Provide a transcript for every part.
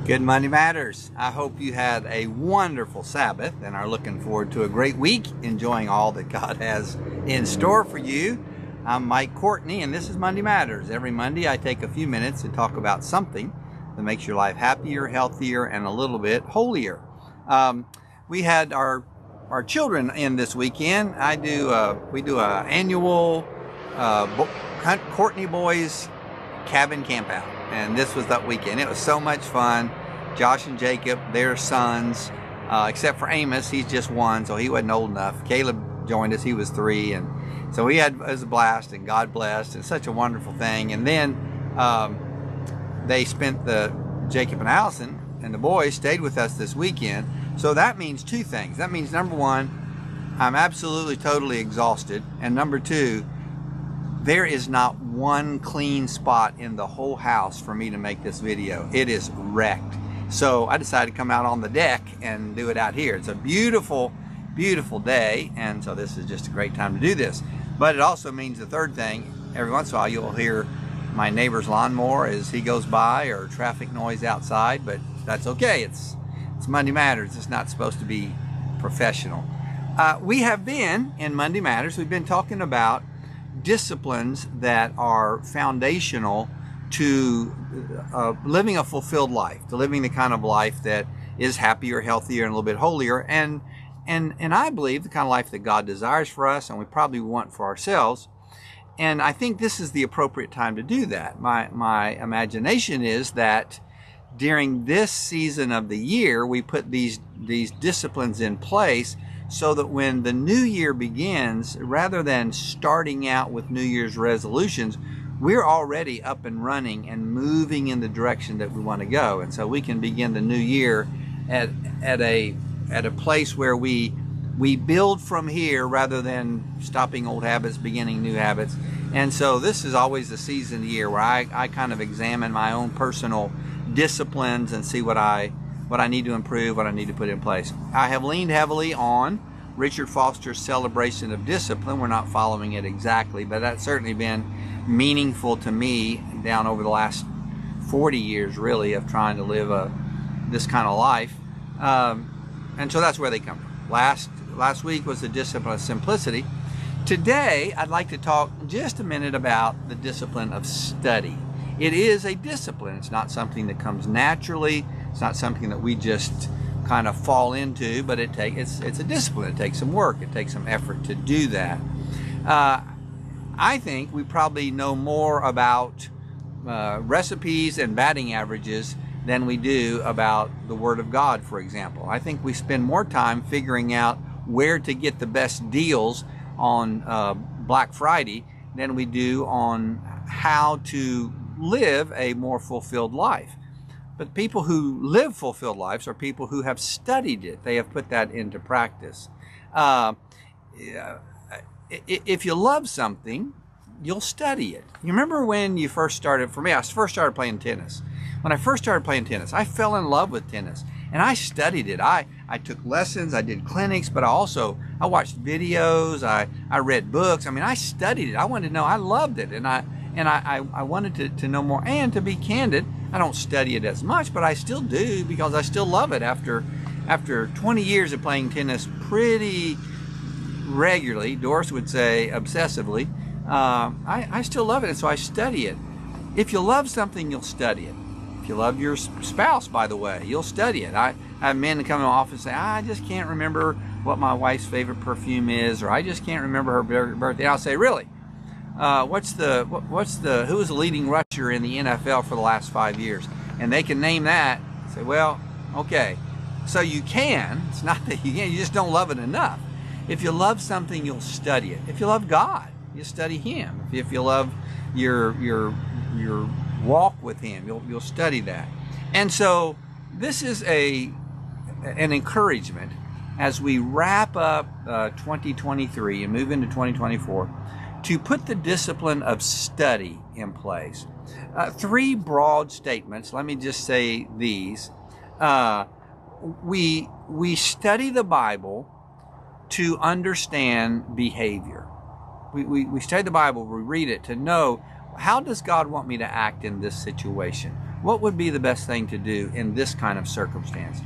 Good Monday Matters. I hope you had a wonderful Sabbath and are looking forward to a great week, enjoying all that God has in store for you. I'm Mike Courtney, and this is Monday Matters. Every Monday I take a few minutes to talk about something that makes your life happier, healthier, and a little bit holier. We had our children in this weekend. We do a annual Courtney Boys cabin camp out, and this was that weekend. It was so much fun. Josh and Jacob, their sons, except for Amos, he's just one, so he wasn't old enough. Caleb joined us, he was 3, and so it was a blast, and God blessed, and such a wonderful thing. And then they spent Jacob and Allison and the boys stayed with us this weekend. So that means two things. That means, number one, I'm absolutely totally exhausted, and number two, there is not one clean spot in the whole house for me to make this video. It is wrecked. So I decided to come out on the deck and do it out here. It's a beautiful, beautiful day, and so this is just a great time to do this. But it also means the third thing, every once in a while you'll hear my neighbor's lawnmower as he goes by, or traffic noise outside, but that's okay. It's Monday Matters. It's not supposed to be professional. We have been, in Monday Matters, we've been talking about disciplines that are foundational to living a fulfilled life, to living the kind of life that is happier, healthier, and a little bit holier, and I believe the kind of life that God desires for us, and we probably want for ourselves. And I think this is the appropriate time to do that. My imagination is that during this season of the year, we put these disciplines in place so that when the new year begins, rather than starting out with New Year's resolutions, we're already up and running and moving in the direction that we want to go. And so we can begin the new year at a place where we build from here rather than stopping old habits, beginning new habits. And so this is always the season of the year where I kind of examine my own personal disciplines and see what I need to improve, what I need to put in place. I have leaned heavily on Richard Foster's celebration of discipline. We're not following it exactly, but that's certainly been meaningful to me down over the last 40 years, really, of trying to live this kind of life. And so that's where they come from. Last week was the discipline of simplicity. Today, I'd like to talk just a minute about the discipline of study. It is a discipline. It's not something that comes naturally. It's not something that we just kind of fall into, but it's a discipline. It takes some work. It takes some effort to do that. I think we probably know more about recipes and batting averages than we do about the Word of God, for example. I think we spend more time figuring out where to get the best deals on Black Friday than we do on how to live a more fulfilled life. But people who live fulfilled lives are people who have studied it. They have put that into practice. If you love something, you'll study it. You remember when you first started, for me, I first started playing tennis. When I first started playing tennis, I fell in love with tennis, and I studied it. I took lessons, I did clinics, but I watched videos, I read books. I mean, I studied it. I wanted to know. I loved it, and I wanted to know more. And to be candid, I don't study it as much, but I still do because I still love it. After 20 years of playing tennis pretty regularly, Doris would say obsessively, I still love it, and so I study it. If you love something, you'll study it. If you love your spouse, by the way, you'll study it. I have men that come to my office and say, I just can't remember what my wife's favorite perfume is, or I just can't remember her birthday. And I'll say, really? Who was the leading rusher in the NFL for the last 5 years? And they can name that. I say, well, okay. So you can. It's not that you can't. You just don't love it enough. If you love something, you'll study it. If you love God, you study Him. If you love your walk with Him, you'll study that. And so this is an encouragement as we wrap up 2023 and move into 2024 to put the discipline of study in place. 3 broad statements. Let me just say these. We study the Bible to understand behavior. We study the Bible, we read it to know, how does God want me to act in this situation? What would be the best thing to do in this kind of circumstance?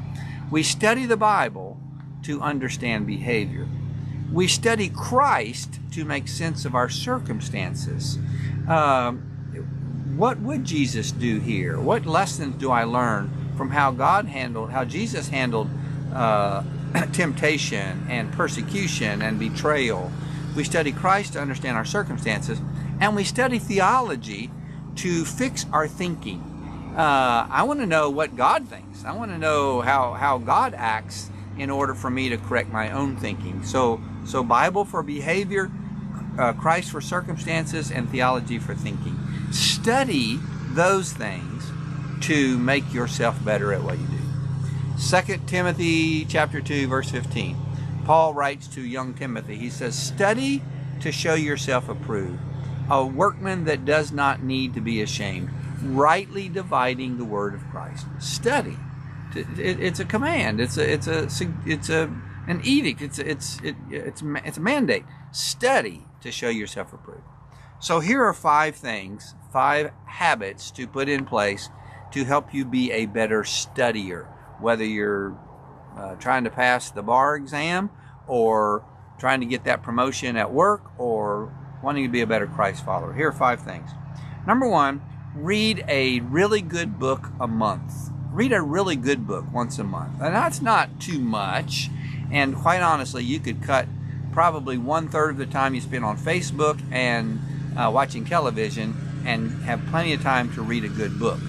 We study the Bible to understand behavior. We study Christ to make sense of our circumstances. What would Jesus do here? What lessons do I learn from how Jesus handled temptation and persecution and betrayal? We study Christ to understand our circumstances, and we study theology to fix our thinking. I want to know what God thinks. I want to know how God acts in order for me to correct my own thinking. So Bible for behavior, Christ for circumstances, and theology for thinking. Study those things to make yourself better at what you do. 2 Timothy chapter 2, verse 15. Paul writes to young Timothy, he says, "Study to show yourself approved, a workman that does not need to be ashamed, rightly dividing the word of Christ." Study. It's a command. It's an edict. It's a mandate. Study to show yourself approved. So here are 5 things, 5 habits to put in place to help you be a better studier, whether you're trying to pass the bar exam, or trying to get that promotion at work, or wanting to be a better Christ follower. Here are 5 things. Number 1, read a really good book a month. Read a really good book once a month. And that's not too much. And quite honestly, you could cut probably 1/3 of the time you spend on Facebook and watching television and have plenty of time to read a good book.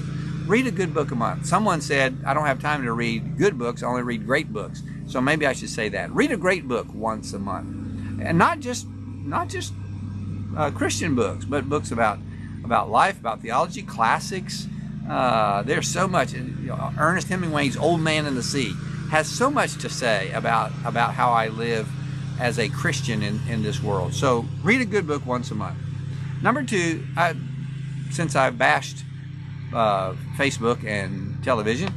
Read a good book a month. Someone said, I don't have time to read good books, I only read great books. So maybe I should say that. Read a great book once a month. And not just Christian books, but books about life, about theology, classics. There's so much. Ernest Hemingway's Old Man and the Sea has so much to say about how I live as a Christian in this world. So read a good book once a month. Number 2, since I've bashed Facebook and television,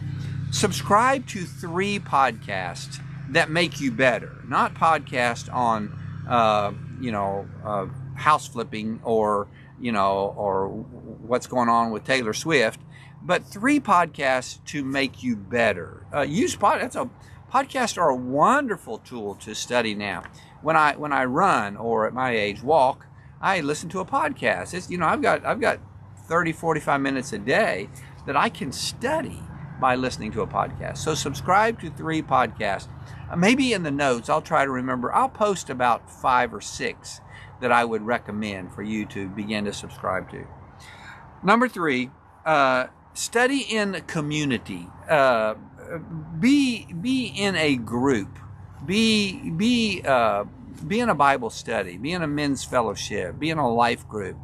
subscribe to 3 podcasts that make you better. Not podcasts on house flipping or what's going on with Taylor Swift, but 3 podcasts to make you better. Podcasts are a wonderful tool to study now. When I run, or at my age walk, I listen to a podcast. I've got 30, 45 minutes a day that I can study by listening to a podcast. So subscribe to 3 podcasts. Maybe in the notes, I'll try to remember. I'll post about 5 or 6 that I would recommend for you to begin to subscribe to. Number 3, study in a community. Be in a group. Be in a Bible study. Be in a men's fellowship. Be in a life group.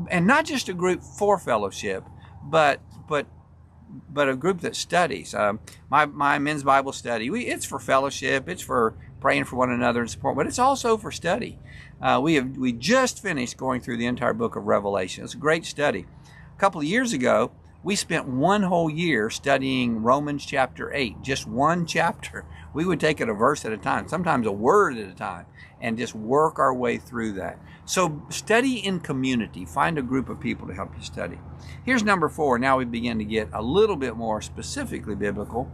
And not just a group for fellowship, but a group that studies. My men's Bible study, it's for fellowship. It's for praying for one another and support, but it's also for study. We just finished going through the entire book of Revelation. It's a great study. A couple of years ago, we spent 1 whole year studying Romans chapter 8, just 1 chapter. We would take it a verse at a time, sometimes a word at a time, and just work our way through that. So study in community. Find a group of people to help you study. Here's number 4. Now we begin to get a little bit more specifically biblical.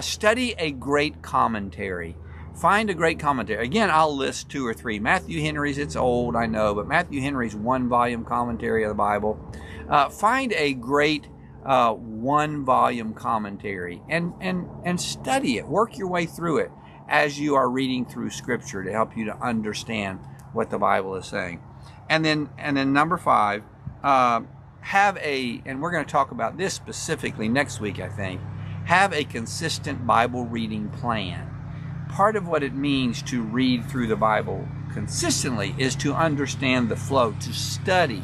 Study a great commentary. Find a great commentary. Again, I'll list 2 or 3. Matthew Henry's, it's old, I know, but Matthew Henry's 1-volume commentary of the Bible. Find a great 1-volume commentary and study it. Work your way through it as you are reading through Scripture to help you to understand what the Bible is saying. And then number 5, and we're going to talk about this specifically next week, I think, have a consistent Bible reading plan. Part of what it means to read through the Bible consistently is to understand the flow, to study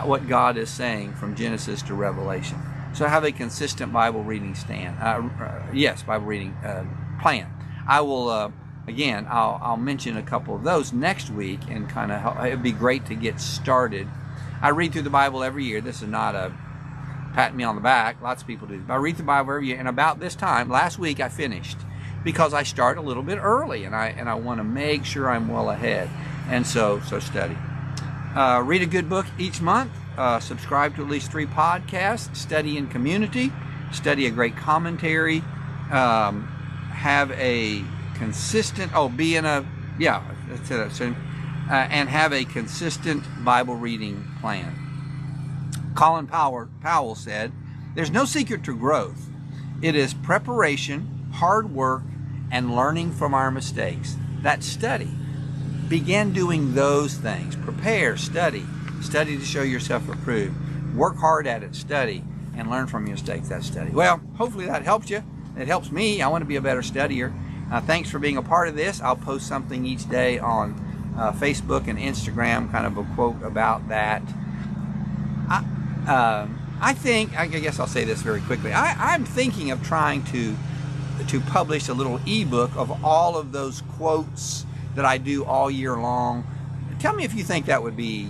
what God is saying from Genesis to Revelation. So have a consistent Bible reading Bible reading plan. I will, again, I'll mention a couple of those next week, and kind of help. It'd be great to get started. I read through the Bible every year. This is not a pat me on the back. Lots of people do. But I read the Bible every year, and about this time, last week, I finished, because I start a little bit early, and I want to make sure I'm well ahead. And so study. Read a good book each month. subscribe to at least 3 podcasts, study in community, study a great commentary, have a consistent, and have a consistent Bible reading plan. Colin Powell said, "There's no secret to growth. It is preparation, hard work, and learning from our mistakes." That's study. Begin doing those things. Prepare, study to show yourself approved. Work hard at it, study, and learn from your mistakes. That's study. Well, hopefully that helps you. It helps me. I want to be a better studier. Thanks for being a part of this. I'll post something each day on Facebook and Instagram, kind of a quote about that. I guess I'll say this very quickly. I'm thinking of trying to publish a little ebook of all of those quotes that I do all year long. Tell me if you think that would be,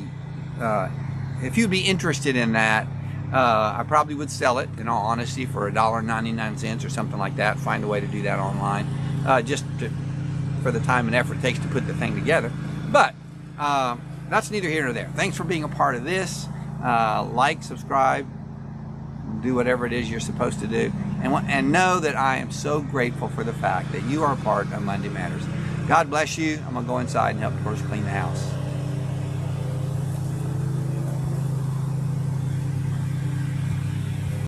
if you'd be interested in that. I probably would sell it, in all honesty, for $1.99 or something like that. Find a way to do that online, for the time and effort it takes to put the thing together. But that's neither here nor there. Thanks for being a part of this. Like, subscribe, do whatever it is you're supposed to do, and know that I am so grateful for the fact that you are a part of Monday Matters. God bless you. I'm going to go inside and help the first clean the house.